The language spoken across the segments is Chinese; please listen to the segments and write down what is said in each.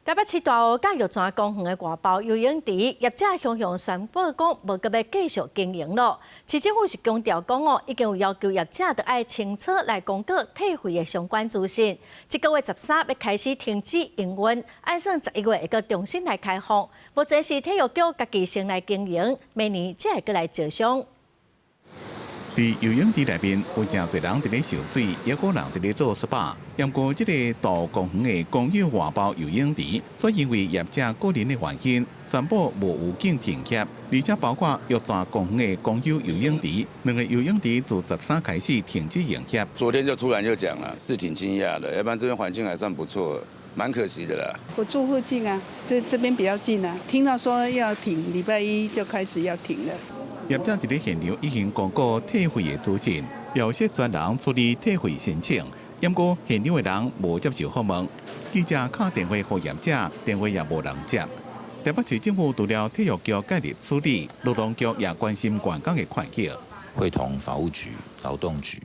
台北市大湖甲玉泉公园的外包游泳池，业者向宣布讲无搁要继续经营咯。市政府是强调讲已经有要求业者要爱清楚来公告退费的相关资讯。这个月13要开始停止营运，按算11月会个重新来开放。目前是体育局家己先来经营，明年才会过来招商。 伫游泳池内面有真侪人伫咧游水，也有人伫咧做 SPA。不过，这个大公园的公有外包游泳池，所因为业者个人的原因，宣布无预警停业，而且包括玉泉公园的公有游泳池，两个游泳池自13开始停止营业。昨天就突然就讲了，是挺惊讶的，要不然这边环境还算不错。 蛮可惜的啦。我住附近啊，这边比较近啊。听到说要停，礼拜一就开始要停了。业者伫咧现场已经公告退费的资讯，要求专人处理退费申请。不过现场的人无接受访问，记者打电话给业者，电话也无人接。台北市政府除了体育局介入处理，劳动局也关心员工的权益，会同法务局、劳动局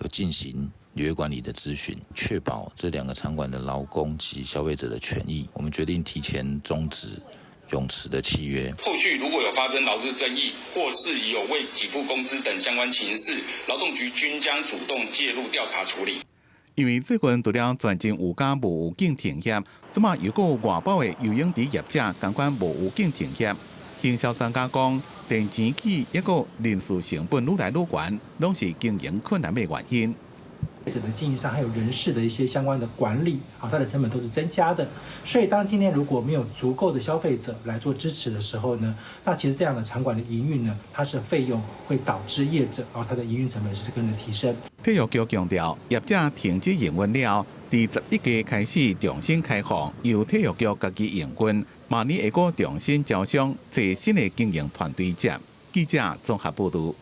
有进行 履约管理的咨询，确保这两个场馆的劳工及消费者的权益。我们决定提前终止泳池的契约。后续如果有发生劳资争议，或是有未给付工资等相关情事，劳动局均将主动介入调查处理。因为最近除了全境有家无预警停业，即马又有外包的游泳池业者同款无预警停业。经销商家讲，电钱起一个人事成本愈来愈悬，拢是经营困难的原因。 整个经营上还有人事的一些相关的管理，它的成本都是增加的。所以，当今天如果没有足够的消费者来做支持的时候呢，那其实这样的场馆的营运呢，它是费用会导致业者它的营运成本是跟着提升。体育局强调，业者停止营运了，第11季开始重新开放，由体育局家己营运，明年会个重新招商，找新的经营团队接。记者综合报道。